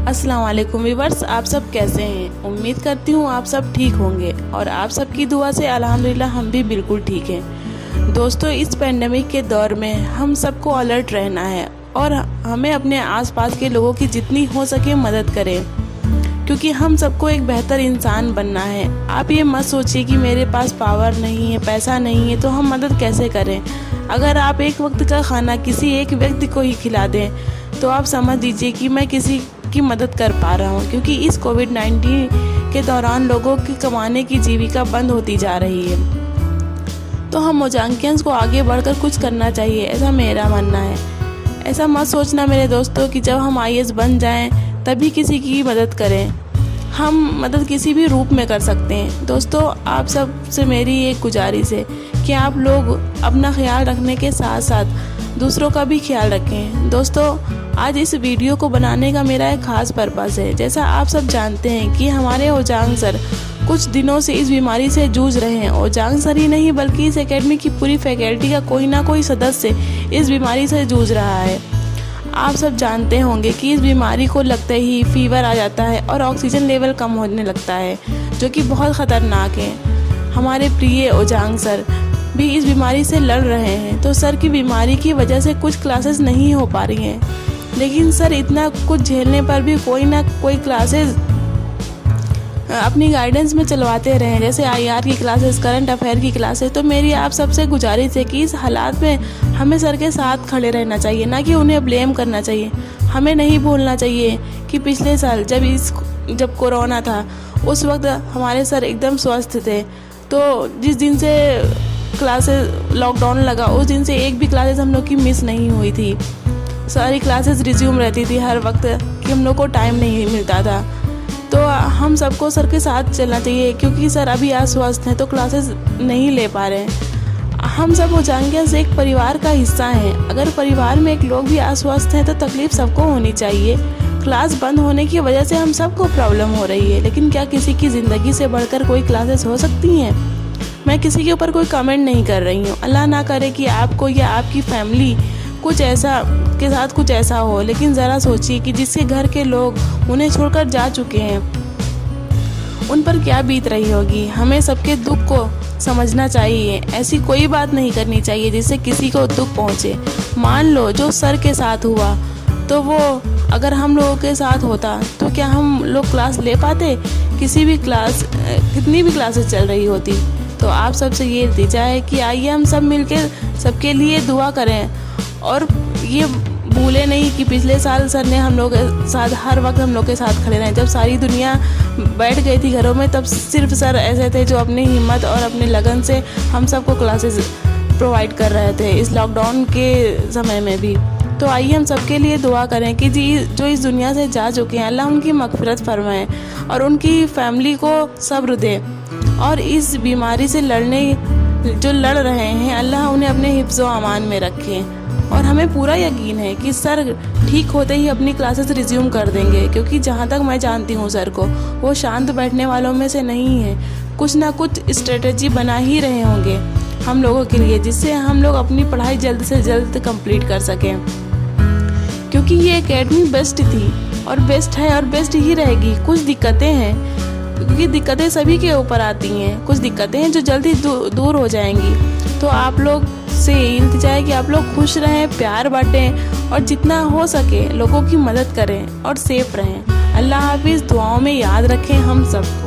अस्सलाम वालेकुम व्यूअर्स, आप सब कैसे हैं। उम्मीद करती हूँ आप सब ठीक होंगे और आप सबकी दुआ से अल्हम्दुलिल्लाह हम भी बिल्कुल ठीक हैं। दोस्तों, इस पेंडेमिक के दौर में हम सबको अलर्ट रहना है और हमें अपने आसपास के लोगों की जितनी हो सके मदद करें, क्योंकि हम सबको एक बेहतर इंसान बनना है। आप ये मत सोचिए कि मेरे पास पावर नहीं है, पैसा नहीं है, तो हम मदद कैसे करें। अगर आप एक वक्त का खाना किसी एक व्यक्ति को ही खिला दें तो आप समझ लीजिए कि मैं किसी की मदद कर पा रहा हूँ, क्योंकि इस कोविड-19 के दौरान लोगों की कमाने की जीविका बंद होती जा रही है। तो हम मोजांकियंस को आगे बढ़कर कुछ करना चाहिए, ऐसा मेरा मानना है। ऐसा मत सोचना मेरे दोस्तों कि जब हम IAS बन जाएं तभी किसी की मदद करें। हम मदद किसी भी रूप में कर सकते हैं। दोस्तों, आप सब से मेरी एक गुजारिश है कि आप लोग अपना ख्याल रखने के साथ साथ दूसरों का भी ख्याल रखें। दोस्तों, आज इस वीडियो को बनाने का मेरा एक ख़ास पर्पस है। जैसा आप सब जानते हैं कि हमारे ओजांग सर कुछ दिनों से इस बीमारी से जूझ रहे हैं। ओजांग सर ही नहीं बल्कि इस एकेडमी की पूरी फैकल्टी का कोई ना कोई सदस्य इस बीमारी से जूझ रहा है। आप सब जानते होंगे कि इस बीमारी को लगते ही फीवर आ जाता है और ऑक्सीजन लेवल कम होने लगता है, जो कि बहुत ख़तरनाक है। हमारे प्रिय ओजांग सर भी इस बीमारी से लड़ रहे हैं। तो सर की बीमारी की वजह से कुछ क्लासेस नहीं हो पा रही हैं, लेकिन सर इतना कुछ झेलने पर भी कोई ना कोई क्लासेस अपनी गाइडेंस में चलवाते रहे, जैसे IR की क्लासेस, करंट अफेयर की क्लासेस। तो मेरी आप सबसे गुजारिश है कि इस हालात में हमें सर के साथ खड़े रहना चाहिए, ना कि उन्हें ब्लेम करना चाहिए। हमें नहीं भूलना चाहिए कि पिछले साल जब कोरोना था उस वक्त हमारे सर एकदम स्वस्थ थे। तो जिस दिन से क्लासेस लॉकडाउन लगा उस दिन से एक भी क्लासेस हम लोग की मिस नहीं हुई थी। सारी क्लासेस रिज्यूम रहती थी हर वक्त, कि हम लोग को टाइम नहीं मिलता था। तो हम सबको सर के साथ चलना चाहिए, क्योंकि सर अभी अस्वस्थ हैं तो क्लासेस नहीं ले पा रहे हैं। हम सब ओजांगियंस एक परिवार का हिस्सा हैं। अगर परिवार में एक लोग भी अस्वस्थ हैं तो तकलीफ़ सबको होनी चाहिए। क्लास बंद होने की वजह से हम सबको प्रॉब्लम हो रही है, लेकिन क्या किसी की ज़िंदगी से बढ़कर कोई क्लासेस हो सकती हैं। मैं किसी के ऊपर कोई कमेंट नहीं कर रही हूँ। अल्लाह ना करे कि आपको या आपकी फैमिली कुछ ऐसा हो, लेकिन ज़रा सोचिए कि जिसके घर के लोग उन्हें छोड़कर जा चुके हैं उन पर क्या बीत रही होगी। हमें सबके दुख को समझना चाहिए। ऐसी कोई बात नहीं करनी चाहिए जिससे किसी को दुख पहुँचे। मान लो जो सर के साथ हुआ तो वो अगर हम लोगों के साथ होता तो क्या हम लोग क्लास ले पाते। कितनी भी क्लासेस चल रही होती। तो आप सबसे ये इल्तिजा है कि आइए हम सब मिलकर सबके लिए दुआ करें और ये भूले नहीं कि पिछले साल सर ने हम लोग के साथ हर वक्त हम लोग के साथ खड़े रहे। जब सारी दुनिया बैठ गई थी घरों में तब सिर्फ सर ऐसे थे जो अपनी हिम्मत और अपने लगन से हम सबको क्लासेस प्रोवाइड कर रहे थे इस लॉकडाउन के समय में भी। तो आइए हम सबके लिए दुआ करें कि जो इस दुनिया से जा चुके हैं अल्लाह उनकी मग़फ़िरत फरमाए और उनकी फैमिली को सब्र दे, और इस बीमारी से जो लड़ रहे हैं अल्लाह उन्हें अपने हिफ्ज़ व अमान में रखे। और हमें पूरा यकीन है कि सर ठीक होते ही अपनी क्लासेस रिज्यूम कर देंगे, क्योंकि जहाँ तक मैं जानती हूँ सर को, वो शांत बैठने वालों में से नहीं है। कुछ ना कुछ स्ट्रेटजी बना ही रहे होंगे हम लोगों के लिए, जिससे हम लोग अपनी पढ़ाई जल्द से जल्द कंप्लीट कर सकें, क्योंकि ये एकेडमी बेस्ट थी और बेस्ट है और बेस्ट ही रहेगी। कुछ दिक्कतें हैं, क्योंकि दिक्कतें सभी के ऊपर आती हैं। कुछ दिक्कतें हैं जो जल्दी दूर हो जाएंगी। तो आप लोग से इल्तिजा है कि आप लोग खुश रहें, प्यार बांटें और जितना हो सके लोगों की मदद करें और सेफ रहें। अल्लाह हाफिज़। दुआओं में याद रखें हम सबको।